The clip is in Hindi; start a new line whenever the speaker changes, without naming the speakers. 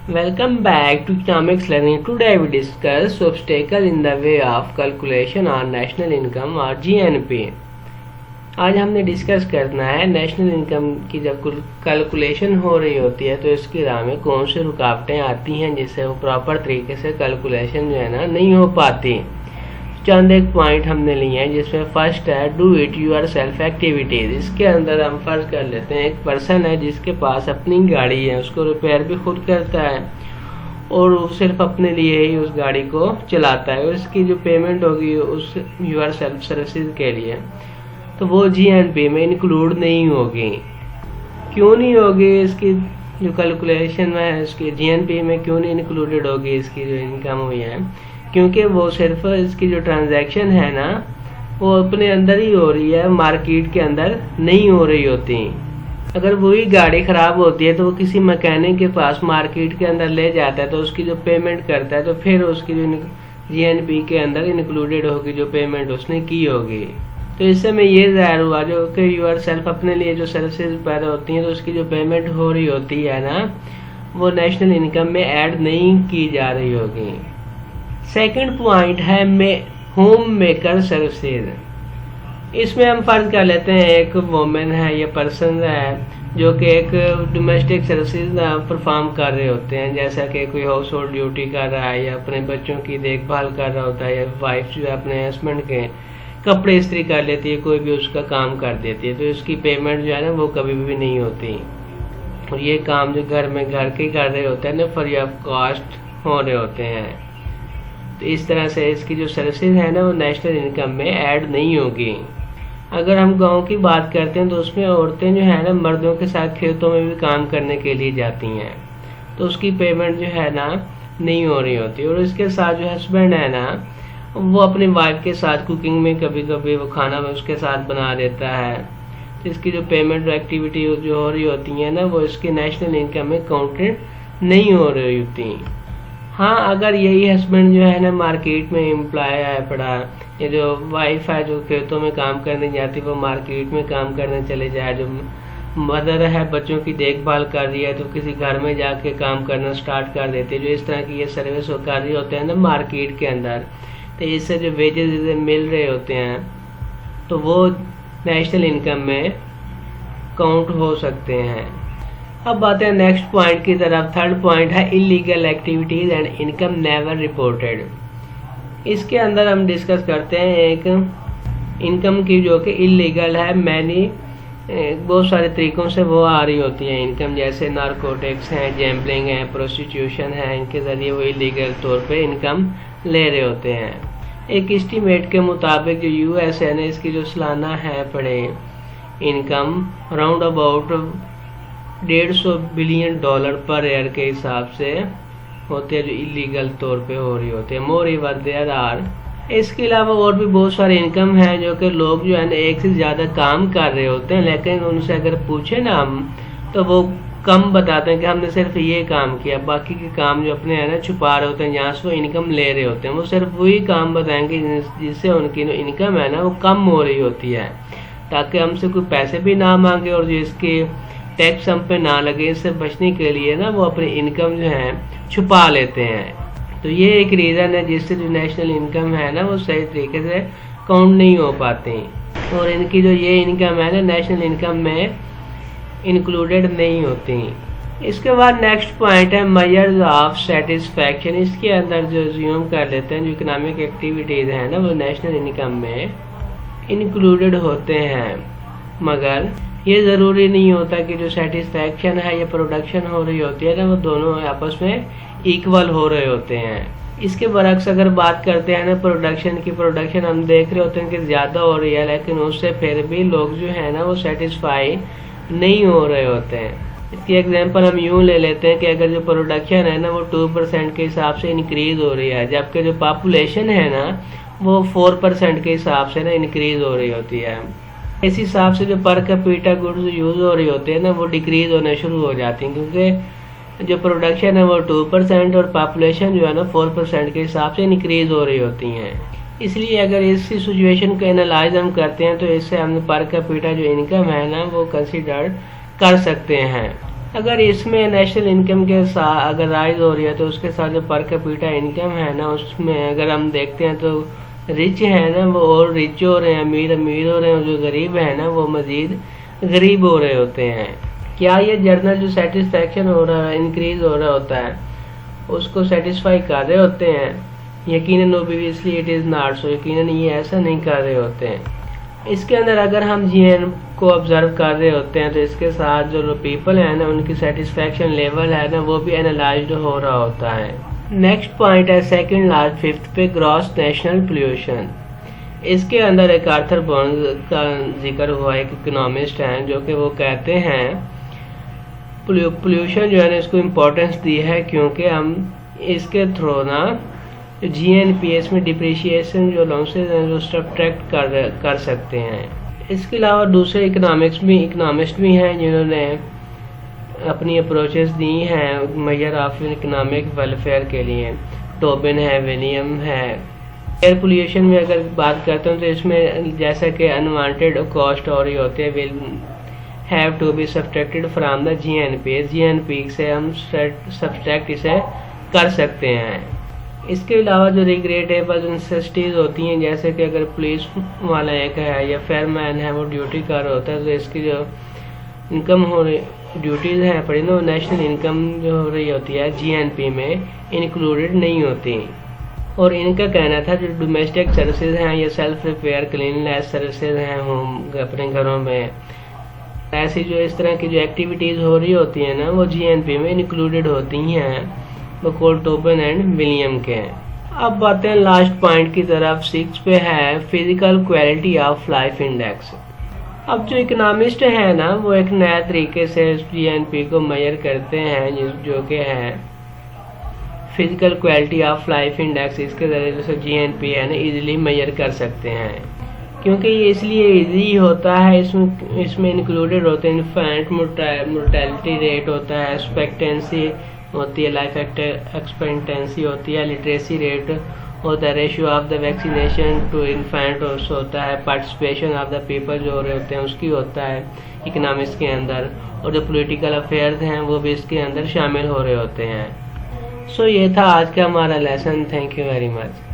Welcome back to Economics Learning. Today we discuss obstacle in the way of calculation on national income or GNP. आज हमने डिस्कस करना है नेशनल इनकम की जब कैलकुलेशन हो रही होती है तो इसकी राह में कौन सी रुकावटें आती हैं जिससे वो प्रॉपर तरीके से कैलकुलेशन जो है ना नहीं हो पाती। चंद एक पॉइंट हमने लिए हैं जिसमें फर्स्ट है do it yourself activities. इसके अंदर हम फर्ज कर लेते हैं एक पर्सन है जिसके पास अपनी गाड़ी है, उसको रिपेयर भी खुद करता है और वो सिर्फ अपने लिए ही उस गाड़ी को चलाता है। उसकी जो पेमेंट होगी उस यूर सेल्फ सर्विसेज के लिए तो वो GNP में इंक्लूड नहीं होगी। क्यों नहीं होगी? इसकी जो कैलकुलेशन है इसकी GNP में क्यों नहीं इंक्लूडेड होगी इसकी जो इनकम हुई है? क्योंकि वो सिर्फ इसकी जो ट्रांजैक्शन है ना वो अपने अंदर ही हो रही है, मार्केट के अंदर नहीं हो रही होती। अगर वही गाड़ी ख़राब होती है तो वो किसी मैकेनिक के पास मार्केट के अंदर ले जाता है तो उसकी जो पेमेंट करता है तो फिर उसकी जो GNP के अंदर इंक्लूडेड होगी जो पेमेंट उसने की होगी। तो इससे में ये ज़ाहिर हुआ जो कि यूर सेल्फ अपने लिए जो सर्विसेज पैदा होती हैं तो उसकी जो पेमेंट हो रही होती है ना वो नेशनल इनकम में ऐड नहीं की जा रही होगी। सेकंड पॉइंट है होम मेकर सर्विसेज। इसमें हम फर्ज कर लेते हैं एक वोमेन है या पर्सन है जो कि एक डोमेस्टिक सर्विसेज परफॉर्म कर रहे होते हैं, जैसा कि कोई हाउस होल्ड ड्यूटी कर रहा है या अपने बच्चों की देखभाल कर रहा होता है या वाइफ जो है अपने हस्बैंड के कपड़े इस्त्री कर लेती है, कोई भी उसका काम कर देती है तो इसकी पेमेंट जो है ना वो कभी भी नहीं होती। और ये काम जो घर के कर रहे होते हैं ना फ्री ऑफ कॉस्ट हो रहे होते हैं। तो इस तरह से इसकी जो सर्विसेज है ना वो नेशनल इनकम में ऐड नहीं होगी। अगर हम गांव की बात करते हैं तो उसमें औरतें जो है ना मर्दों के साथ खेतों में भी काम करने के लिए जाती हैं तो उसकी पेमेंट जो है ना नहीं हो रही होती। और इसके साथ जो हस्बैंड है ना वो अपनी वाइफ के साथ कुकिंग में कभी कभी वो खाना में उसके साथ बना देता है तो इसकी जो पेमेंट एक्टिविटी जो हो रही होती है ना वो इसकी नेशनल इनकम में काउंटेड नहीं हो रही होती। हाँ, अगर यही हस्बैंड जो है ना मार्केट में एम्प्लॉय है पड़ा, ये जो वाइफ है जो खेतों में काम करने जाती है वो मार्केट में काम करने चले जाए, जो मदर है बच्चों की देखभाल कर रही है तो किसी घर में जाके काम करना स्टार्ट कर देती है, जो इस तरह की ये सर्विस वो कर रही होते हैं ना मार्केट के अंदर, तो इससे जो वेजेस मिल रहे होते हैं तो वो नेशनल इनकम में काउंट हो सकते हैं। अब आते हैं नेक्स्ट पॉइंट की तरफ। थर्ड पॉइंट है illegal activities and income never reported. इसके अंदर हम डिस्कस करते हैं एक इनकम की जो कि इलीगल है, बहुत सारे तरीकों से वो आ रही होती है इनकम, जैसे नारकोटिक्स हैं, गैम्बलिंग है, प्रोस्टिट्यूशन है, इनके ज़रिए वो इलीगल तौर पे इनकम ले रहे होते हैं। एक एस्टीमेट के मुताबिक जो US है ना इसकी जो सालाना है पड़े income round about $150 billion per year के हिसाब से होते हैं जो इलीगल तौर पे हो रही होती है। मोर एवर देयर आर, इसके अलावा और भी बहुत सारे इनकम है जो कि लोग जो है ना एक से ज़्यादा काम कर रहे होते हैं लेकिन उनसे अगर पूछे ना हम तो वो कम बताते हैं कि हमने सिर्फ ये काम किया, बाकी के काम जो अपने है ना छुपा रहे होते हैं जहाँ से वो इनकम ले रहे होते हैं वो सिर्फ वही काम बताएंगे जिससे उनकी जो इनकम है ना वो कम हो रही होती है, ताकि हमसे कोई पैसे भी ना मांगे और जो इसके टैक्स हम पे ना लगे, इससे बचने के लिए ना वो अपनी इनकम जो है छुपा लेते हैं। तो ये एक रीज़न है जिससे जो नेशनल इनकम है ना वो सही तरीके से काउंट नहीं हो पाती और इनकी जो ये इनकम है ना नेशनल इनकम में इंक्लूडेड नहीं होती। इसके बाद नेक्स्ट पॉइंट है मेजर्स ऑफ सेटिस्फैक्शन। इसके अंदर जो ज्यूम कर लेते हैं जो इकोनॉमिक एक्टिविटीज़ हैं ना वो नेशनल इनकम में इंक्लूडेड होते हैं, मगर ये ज़रूरी नहीं होता कि जो सेटिस्फैक्शन है या प्रोडक्शन हो रही होती है ना वो दोनों आपस में इक्वल हो रहे होते हैं। इसके बरक्स अगर बात करते हैं ना प्रोडक्शन हम देख रहे होते हैं कि ज़्यादा हो रही है लेकिन उससे फिर भी लोग जो है ना वो सेटिस्फाई नहीं हो रहे होते हैं। इसकी एग्जांपल हम यूँ ले लेते हैं कि अगर जो प्रोडक्शन है ना वो 2% के हिसाब से इंक्रीज़ हो रही है जबकि जो पॉपुलेशन है ना वो 4% के हिसाब से ना इंक्रीज़ हो रही होती है। इस हिसाब से जो पर कैपिटा गुड्स यूज़ हो रही होती है ना वो डिक्रीज़ होने शुरू हो जाती हैं क्योंकि जो प्रोडक्शन है वो 2% और पॉपुलेशन जो है ना 4% के हिसाब से इंक्रीज़ हो रही होती हैं। इसलिए अगर इसी सिचुएशन को एनालाइज हम करते हैं तो इससे हम पर कैपिटा जो इनकम है ना वो कंसिडर कर सकते हैं। अगर इसमें नेशनल इनकम के साथ अगर राइज हो रही है तो उसके साथ जो पर कैपिटा इनकम है ना, उसमें अगर हम देखते हैं तो रिच है ना वो और रिच हो रहे हैं, अमीर अमीर हो रहे हैं, जो गरीब है ना वो मजीद गरीब हो रहे होते हैं। क्या ये जर्नल जो सेटिस्फेक्शन हो रहा है, इंक्रीज हो रहा होता है, उसको सेटिस्फाई कर रहे होते हैं? यकीनन obviously it is not so, यकीनन ये ऐसा नहीं कर रहे होते हैं। इसके अंदर अगर हम जीएन को ऑब्जर्व कर रहे होते हैं तो इसके साथ जो पीपल है ना उनकी सेटिस्फेक्शन लेवल है ना वो भी एनालाइज्ड हो रहा होता है। नेक्स्ट पॉइंट है सेकंड लास्ट फिफ्थ पे, ग्रॉस नेशनल पोल्यूशन। इसके अंदर एक आर्थर बर्न्स का जिक्र हुआ, एक इकोनॉमिस्ट हैं जो कि वो कहते हैं पोल्यूशन जो है ना इसको इम्पोर्टेंस दी है क्योंकि हम इसके थ्रू ना जीएनपीएस में डिप्रिशिएशन जो लॉसेज हैं जो सब्ट्रैक्ट कर सकते हैं। इसके अलावा दूसरे इकोनॉमिस्ट भी हैं जिन्होंने अपनी अप्रोचेस दी हैं मेजर ऑफ इकोनॉमिक वेलफेयर के लिए। टोबिन है, विलियम है। एयर पोल्यूशन में अगर बात करते हैं तो इसमें जैसा कि अनवांटेड कॉस्ट हो रही होती है will have to be subtracted from the GNP से हम सब्ट्रैक्ट इसे कर सकते हैं। इसके अलावा जो रिग्रेटेबल नेसेसिटीज होती हैं जैसे कि अगर पुलिस वाला एक है या फेयरमैन है वो ड्यूटी कर रहा होता है तो इसकी जो इनकम हो रही ड्यूटीज़ हैं पड़ी ना, नेशनल इनकम जो हो रही होती है जीएनपी में इंक्लूडेड नहीं होती। और इनका कहना था जो डोमेस्टिक सर्विसेज हैं या सेल्फ रिपेयर क्लीननेस सर्विसेज हैं होम अपने घरों में, ऐसी जो इस तरह की जो एक्टिविटीज़ हो रही होती हैं ना वो जीएनपी में इंक्लूडेड होती हैं बकौल टोबिन एंड विलियम के। अब बातें लास्ट पॉइंट की तरफ 6 पे है physical quality of life index. अब जो इकोनॉमिस्ट है ना वो एक नया तरीके से जीएनपी को मेजर करते हैं जो कि है physical quality of life index. इसके जरिए से जीएनपी है ना इजीली मेजर कर सकते हैं क्योंकि ये इसलिए इजी होता है, इसमें इंक्लूडेड होते हैं इन्फेंट मोर्टेलिटी रेट होता है, एक्सपेक्टेंसी होती है, लाइफ एक्सपेक्टेंसी होती है, लिटरेसी रेट होता है, ratio of the vaccination to infant होता है, पार्टिसिपेशन ऑफ द पीपल जो हो रहे होते हैं उसकी होता है इकोनॉमिक्स के अंदर, और जो पॉलिटिकल अफेयर्स हैं वो भी इसके अंदर शामिल हो रहे होते हैं। सो ये था आज का हमारा lesson. Thank you very much.